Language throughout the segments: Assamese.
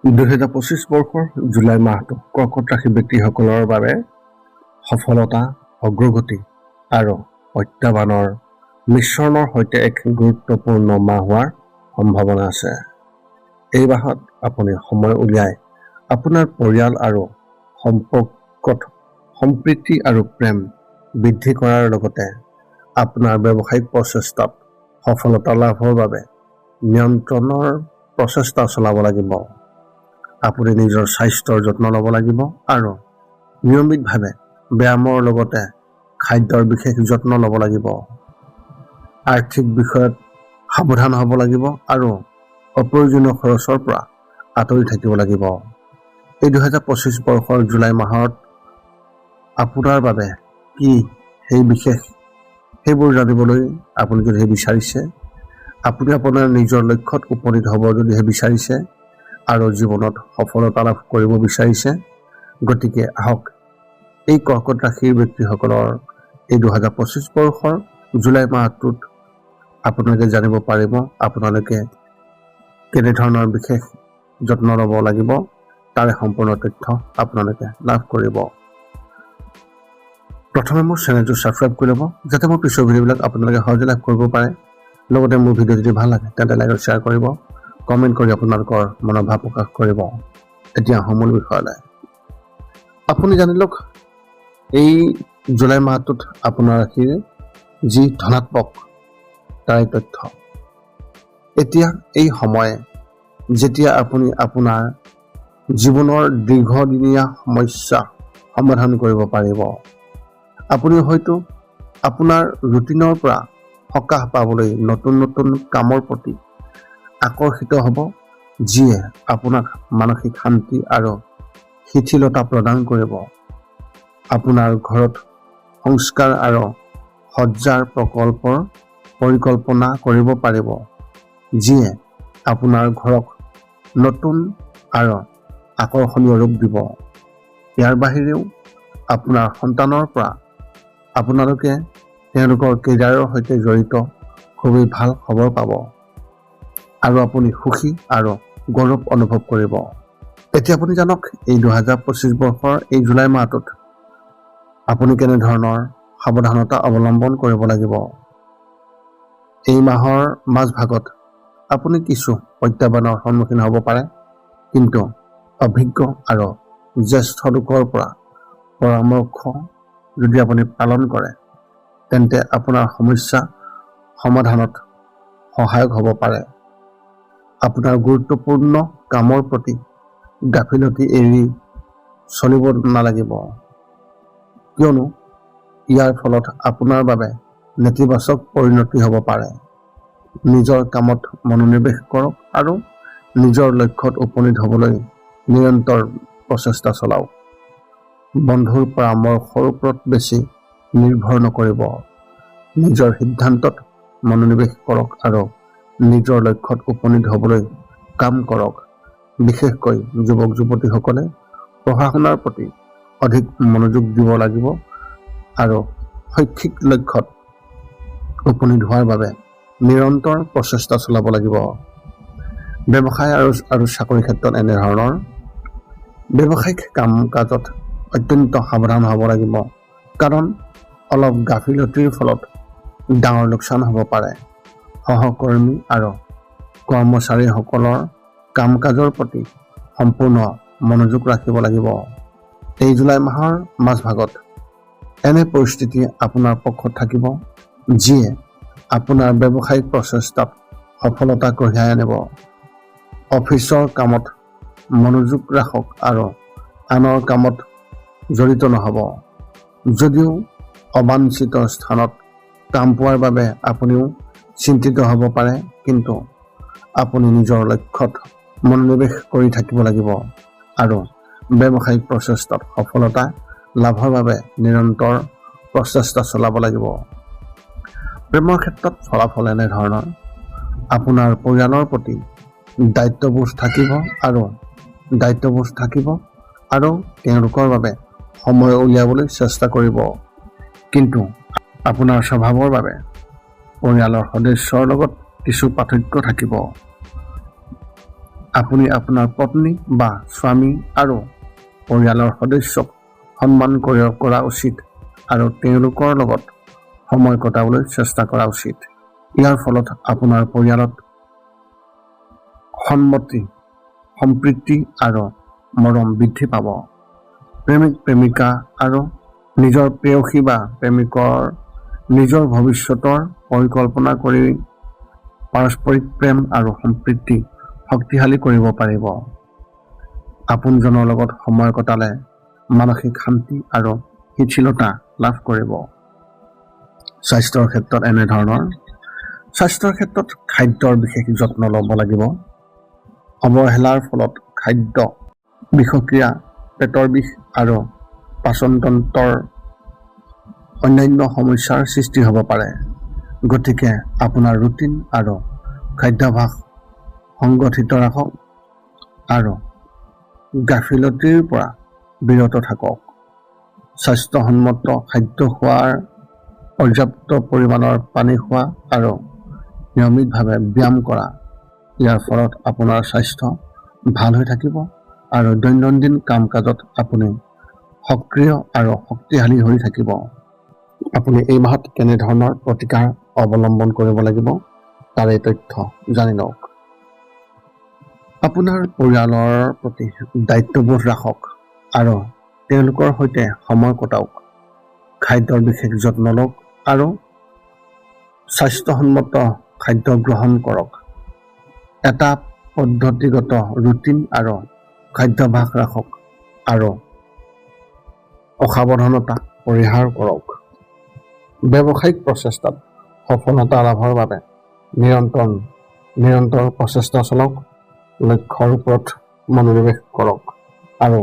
2025 বৰ্ষৰ জুলাই মাহটো কৰ্কট ৰাশি ব্যক্তিসকলৰ বাবে সফলতা, অগ্ৰগতি আৰু প্ৰত্যাহ্বানৰ মিশ্ৰণৰ সৈতে এক গুৰুত্বপূৰ্ণ মাহ হোৱাৰ সম্ভাৱনা আছে। এই মাহত আপুনি সময় উলিয়াই আপোনাৰ পৰিয়াল আৰু সম্পৰ্কত সম্প্ৰীতি আৰু প্ৰেম বৃদ্ধি কৰাৰ লগতে আপোনাৰ ব্যৱসায়িক প্ৰচেষ্টাত সফলতা লাভৰ বাবে নিয়ন্ত্ৰণৰ প্ৰচেষ্টা চলাব লাগিব। আপুনি নিজৰ স্বাস্থ্যৰ যত্ন ল'ব লাগিব আৰু নিয়মিতভাৱে ব্যায়ামৰ লগতে খাদ্যৰ বিশেষ যত্ন ল'ব লাগিব। আৰ্থিক বিষয়ত সাৱধান হ'ব লাগিব আৰু অপ্ৰয়োজনীয় খৰচৰ পৰা আঁতৰি থাকিব লাগিব। এই 2025 বৰ্ষৰ জুলাই মাহত আপোনাৰ বাবে কি সেইবোৰ জানিবলৈ আপুনি যদিহে বিচাৰিছে, আপুনি আপোনাৰ নিজৰ লক্ষ্যত উপনীত হ'ব যদিহে বিচাৰিছে আৰু জীৱনত সফলতা লাভ কৰিব বিচাৰিছে, গতিকে আহক এই কৰ্কট ৰাশিৰ ব্যক্তিসকলৰ এই 2025 বৰ্ষৰ জুলাই মাহটোত আপোনালোকে জানিব পাৰিব আপোনালোকে কেনেধৰণৰ বিশেষ যত্ন ল'ব লাগিব, তাৰে সম্পূৰ্ণ তথ্য আপোনালোকে লাভ কৰিব। প্ৰথমে মোৰ চেনেলটো ছাবস্ক্ৰাইব কৰি ল'ব যাতে মোৰ পিছৰ ভিডিঅ'বিলাক আপোনালোকে সহজে লাভ কৰিব পাৰে। লগতে মোৰ ভিডিঅ' যদি ভাল লাগে তেন্তে লাইক আৰু শ্বেয়াৰ কৰিব, কমেণ্ট কৰি আপোনালোকৰ মনৰ ভাৱ প্ৰকাশ কৰিব। এতিয়া মূল বিষয়লৈ আপুনি জানি লওক এই জুলাই মাহটোত আপোনাৰ ৰাশিৰ যি ধনাত্মক তাৰে তথ্য। এতিয়া এই সময়ে যেতিয়া আপুনি আপোনাৰ জীৱনৰ দীৰ্ঘদিনীয়া সমস্যা সমাধান কৰিব পাৰিব। আপুনি হয়তো আপোনাৰ ৰুটিনৰ পৰা সকাহ পাবলৈ নতুন নতুন কামৰ প্ৰতি আকৰ্ষিত হ'ব, যিয়ে আপোনাক মানসিক শান্তি আৰু শিথিলতা প্ৰদান কৰিব। আপোনাৰ ঘৰত সংস্কাৰ আৰু সজ্জাৰ প্ৰকল্পৰ পৰিকল্পনা কৰিব পাৰিব, যিয়ে আপোনাৰ ঘৰক নতুন আৰু আকৰ্ষণীয় ৰূপ দিব। ইয়াৰ বাহিৰেও আপোনাৰ সন্তানৰ পৰা আপোনালোকে তেওঁলোকৰ কেৰিয়াৰৰ সৈতে জড়িত খুবেই ভাল খবৰ পাব আৰু আপুনি সুখী আৰু গৌৰৱ অনুভৱ কৰিব। এতিয়া আপুনি জানক এই 2025 বৰ্ষৰ এই জুলাই মাহটোত আপুনি কেনেধৰণৰ সাৱধানতা অৱলম্বন কৰিব লাগিব। এই মাহৰ মাজভাগত আপুনি কিছু প্ৰত্যাহ্বানৰ সন্মুখীন হ'ব পাৰে, কিন্তু অভিজ্ঞ আৰু জ্যেষ্ঠ লোকৰ পৰা পৰামৰ্শ যদি আপুনি পালন কৰে তেন্তে আপোনাৰ সমস্যা সমাধানত সহায়ক হ'ব পাৰে। আপোনাৰ গুৰুত্বপূৰ্ণ কামৰ প্ৰতি গাফিলতি এৰি চলিব নালাগিব, কিয়নো ইয়াৰ ফলত আপোনাৰ বাবে নেতিবাচক পৰিণতি হ'ব পাৰে। নিজৰ কামত মনোনিৱেশ কৰক আৰু নিজৰ লক্ষ্যত উপনীত হ'বলৈ নিৰন্তৰ প্ৰচেষ্টা চলাওক। বন্ধুৰ পৰামৰ্শৰ ওপৰত বেছি নিৰ্ভৰ নকৰিব। নিজৰ সিদ্ধান্তত মনোনিৱেশ কৰক আৰু নিজৰ লক্ষ্যত উপনীত হ'বলৈ কাম কৰক। বিশেষকৈ যুৱক যুৱতীসকলে পঢ়া শুনাৰ প্ৰতি অধিক মনোযোগ দিব লাগিব আৰু শৈক্ষিক লক্ষ্যত উপনীত হোৱাৰ বাবে নিৰন্তৰ প্ৰচেষ্টা চলাব লাগিব। ব্যৱসায় আৰু চাকৰি ক্ষেত্ৰত এনেধৰণৰ ব্যৱসায়িক কাম কাজত অত্যন্ত সাৱধান হ'ব লাগিব, কাৰণ অলপ গাফিলতিৰ ফলত ডাঙৰ লোকচান হ'ব পাৰে। সহকৰ্মী আৰু কৰ্মচাৰীসকলৰ কাম কাজৰ প্ৰতি সম্পূৰ্ণ মনোযোগ ৰাখিব লাগিব। এই জুলাই মাহৰ মাজভাগত এনে পৰিস্থিতি আপোনাৰ পক্ষত থাকিব, যিয়ে আপোনাৰ ব্যৱসায়িক প্ৰচেষ্টাত সফলতা কঢ়িয়াই আনিব। অফিচৰ কামত মনোযোগ ৰাখক আৰু আনৰ কামত জড়িত নহ'ব। যদিও অবাঞ্ছিত স্থানত কাম পোৱাৰ বাবে আপুনিও চিন্তিত হ'ব পাৰে, কিন্তু আপুনি নিজৰ লক্ষ্যত মনোনিৱেশ কৰি থাকিব লাগিব আৰু ব্যৱসায়িক প্ৰচেষ্টাত সফলতা লাভৰ বাবে নিৰন্তৰ প্ৰচেষ্টা চলাব লাগিব। প্ৰেমৰ ক্ষেত্ৰত ফলাফল এনেধৰণৰ আপোনাৰ পৰিয়ালৰ প্ৰতি দায়িত্ববোধ থাকিব আৰু তেওঁলোকৰ বাবে সময় উলিয়াবলৈ চেষ্টা কৰিব, কিন্তু আপোনাৰ স্বভাৱৰ বাবে পৰিয়ালৰ সদস্যৰ লগত কিছু পাৰ্থক্য থাকিব। আপুনি আপোনাৰ পত্নী বা স্বামী আৰু পৰিয়ালৰ সদস্যক সন্মান কৰা উচিত আৰু তেওঁলোকৰ লগত সময় কটাবলৈ চেষ্টা কৰা উচিত। ইয়াৰ ফলত আপোনাৰ পৰিয়ালত সন্মতি, সম্প্ৰীতি আৰু মৰম বৃদ্ধি পাব। প্ৰেমিক প্ৰেমিকা আৰু নিজৰ প্ৰেয়সী বা প্ৰেমিকৰ নিজৰ ভৱিষ্যতৰ পৰিকল্পনা কৰি পাৰস্পৰিক প্ৰেম আৰু সম্প্ৰীতি শক্তিশালী কৰিব পাৰিব। আপোনজনৰ লগত সময় কটালে মানসিক শান্তি আৰু শিথিলতা লাভ কৰিব। স্বাস্থ্যৰ ক্ষেত্ৰত এনেধৰণৰ। স্বাস্থ্যৰ ক্ষেত্ৰত খাদ্যৰ বিশেষ যত্ন ল'ব লাগিব। অৱহেলাৰ ফলত খাদ্য বিষক্ৰিয়া, পেটৰ বিষ আৰু পাচনতন্ত্ৰৰ অন্যান্য সমস্যাৰ সৃষ্টি হ'ব পাৰে। গতিকে আপোনাৰ ৰুটিন আৰু খাদ্যাভ্যাস সংগঠিত ৰাখক আৰু গাফিলতিৰ পৰা বিৰত থাকক। স্বাস্থ্যসন্মত খাদ্য খোৱাৰ, পৰ্যাপ্ত পৰিমাণৰ পানী খোৱা আৰু নিয়মিতভাৱে ব্যায়াম কৰা। ইয়াৰ ফলত আপোনাৰ স্বাস্থ্য ভাল হৈ থাকিব আৰু দৈনন্দিন কাম-কাজত আপুনি সক্ৰিয় আৰু শক্তিশালী হৈ থাকিব। আপুনি এই মাহত কেনেধৰণৰ প্ৰতিকাৰ অৱলম্বন কৰিব লাগিব তাৰ এই তথ্য জানি লওক। আপোনাৰ পৰিয়ালৰ প্ৰতি দায়িত্ববোধ ৰাখক আৰু তেওঁলোকৰ সৈতে সময় কটাওক। খাদ্যৰ বিশেষ যত্ন লওক আৰু স্বাস্থ্যসন্মত খাদ্য গ্ৰহণ কৰক। এটা পদ্ধতিগত ৰুটিন আৰু খাদ্যাভ্যাস ৰাখক আৰু অসাৱধানতা পৰিহাৰ কৰক। ব্যৱসায়িক প্ৰচেষ্টাত সফলতা লাভৰ বাবে নিৰন্তৰ প্ৰচেষ্টা চলাওক। লক্ষ্যৰ ওপৰত মনোনিৱেশ কৰক আৰু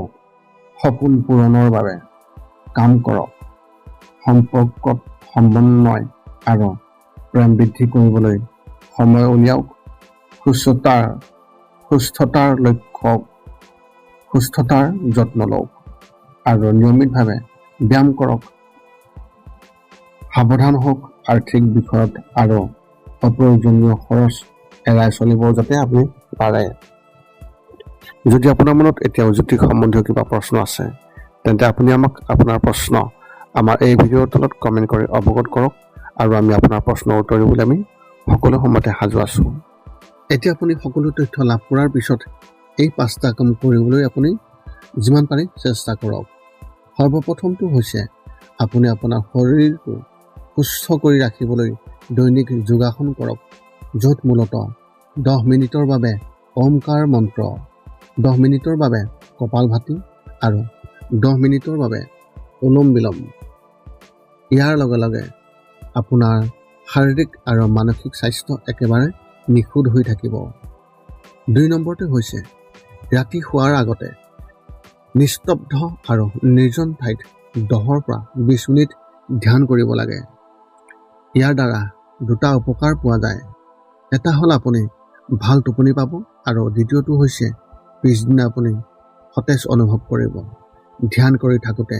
সপোন পূৰণৰ বাবে কাম কৰক। সম্পৰ্কত সমন্বয় আৰু প্ৰেম বৃদ্ধি কৰিবলৈ সময় উলিয়াওক। সুস্থতাৰ যত্ন লওক আৰু নিয়মিতভাৱে ব্যায়াম কৰক। সাৱধান হওক আৰ্থিক বিষয়ত আৰু অপ্ৰয়োজনীয় খৰচ এৰাই চলিব যাতে আপুনি পাৰে। যদি আপোনাৰ মনত এতিয়াও জ্যোতিষ সম্বন্ধীয় কিবা প্ৰশ্ন আছে তেন্তে আপুনি আমাক আপোনাৰ প্ৰশ্ন আমাৰ এই ভিডিঅ'ৰ তলত কমেণ্ট কৰি অৱগত কৰক আৰু আমি আপোনাৰ প্ৰশ্নৰ উত্তৰ দিবলৈ আমি সকলো সময়তে সাজু আছোঁ। এতিয়া আপুনি সকলো তথ্য লাভ কৰাৰ পিছত এই 5টা কাম কৰিবলৈ আপুনি যিমান পাৰে চেষ্টা কৰক। সৰ্বপ্ৰথমটো হৈছে আপুনি আপোনাৰ শৰীৰটো সুস্থ কৰি ৰাখিবলৈ দৈনিক যোগাসন কৰক, য'ত মূলতঃ 10 মিনিটৰ বাবে ওমকাৰ মন্ত্ৰ, 10 মিনিটৰ বাবে কপালভাতি আৰু 10 মিনিটৰ বাবে অনুলোম বিলোম। ইয়াৰ লগে লগে আপোনাৰ শাৰীৰিক আৰু মানসিক স্বাস্থ্য একেবাৰে নিখুঁত হৈ থাকিব। 2 নম্বৰটো হৈছে ৰাতি শোৱাৰ আগতে নিস্তব্ধ আৰু নিৰ্জন ঠাইত 10 পৰা 20 মিনিট ধ্যান কৰিব লাগে। ইয়াৰ দ্বাৰা 2টা উপকাৰ পোৱা যায়। এটা হ'ল আপুনি ভাল টোপনি পাব আৰু দ্বিতীয়টো হৈছে পিছদিনা আপুনি সতেজ অনুভৱ কৰিব। ধ্যান কৰি থাকোঁতে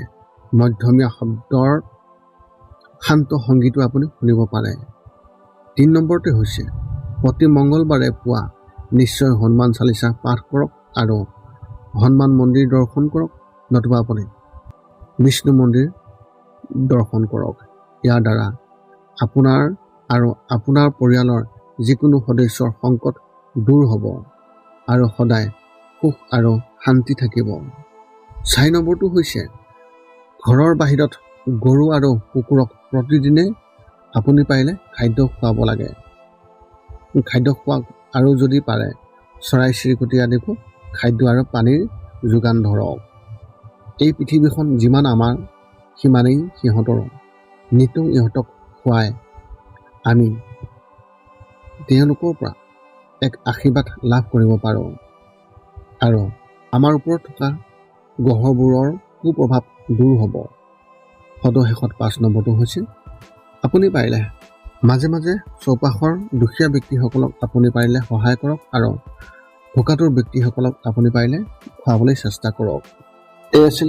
মধ্যমীয়া শব্দৰ শান্ত সংগীতো আপুনি শুনিব পাৰে। 3 নম্বৰটো হৈছে প্ৰতি মঙ্গলবাৰে পুৱা নিশ্চয় হনুমান চালিচা পাঠ কৰক আৰু হনুমান মন্দিৰ দৰ্শন কৰক, নতুবা আপুনি বিষ্ণু মন্দিৰ দৰ্শন কৰক। ইয়াৰ দ্বাৰা আপোনাৰ আৰু আপোনাৰ পৰিয়ালৰ যিকোনো সদস্যৰ সংকট দূৰ হ'ব আৰু সদায় সুখ আৰু শান্তি থাকিব। 4 নম্বৰটো হৈছে ঘৰৰ বাহিৰত গৰু আৰু কুকুৰক প্ৰতিদিনে আপুনি পাৰিলে খাদ্য খুৱাব লাগে। খাদ্য খুৱাওক আৰু যদি পাৰে চৰাই চিৰিকটি আদিকো খাদ্য আৰু পানীৰ যোগান ধৰক। এই পৃথিৱীখন যিমান আমাৰ সিমানেই সিহঁতৰো। নিতৌ ইহঁতক খুৱাই আমি তেওঁলোকৰ পৰা এক আশীৰ্বাদ লাভ কৰিব পাৰোঁ আৰু আমাৰ ওপৰত থকা গ্ৰহবোৰৰ কুপ্ৰভাৱ দূৰ হ'ব। সদশেষত 5 নম্বৰটো হৈছে আপুনি পাৰিলে মাজে মাজে চৌপাশৰ দুখীয়া ব্যক্তিসকলক আপুনি পাৰিলে সহায় কৰক আৰু ভোকাতুৰ ব্যক্তিসকলক আপুনি পাৰিলে খুৱাবলৈ চেষ্টা কৰক। এই আছিল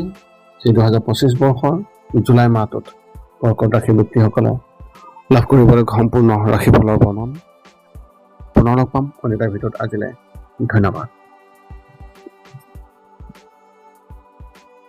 2025 বৰ্ষৰ জুলাই মাহটোত কৰ্কট ৰাশি ব্যক্তিসকলে লাভ কৰিবলৈ সম্পূৰ্ণ ৰাশিফলৰ বৰ্ণন। পুনৰ লগ পাম অন্য এটা ভিডিঅ'ত। আজিলৈ ধন্যবাদ।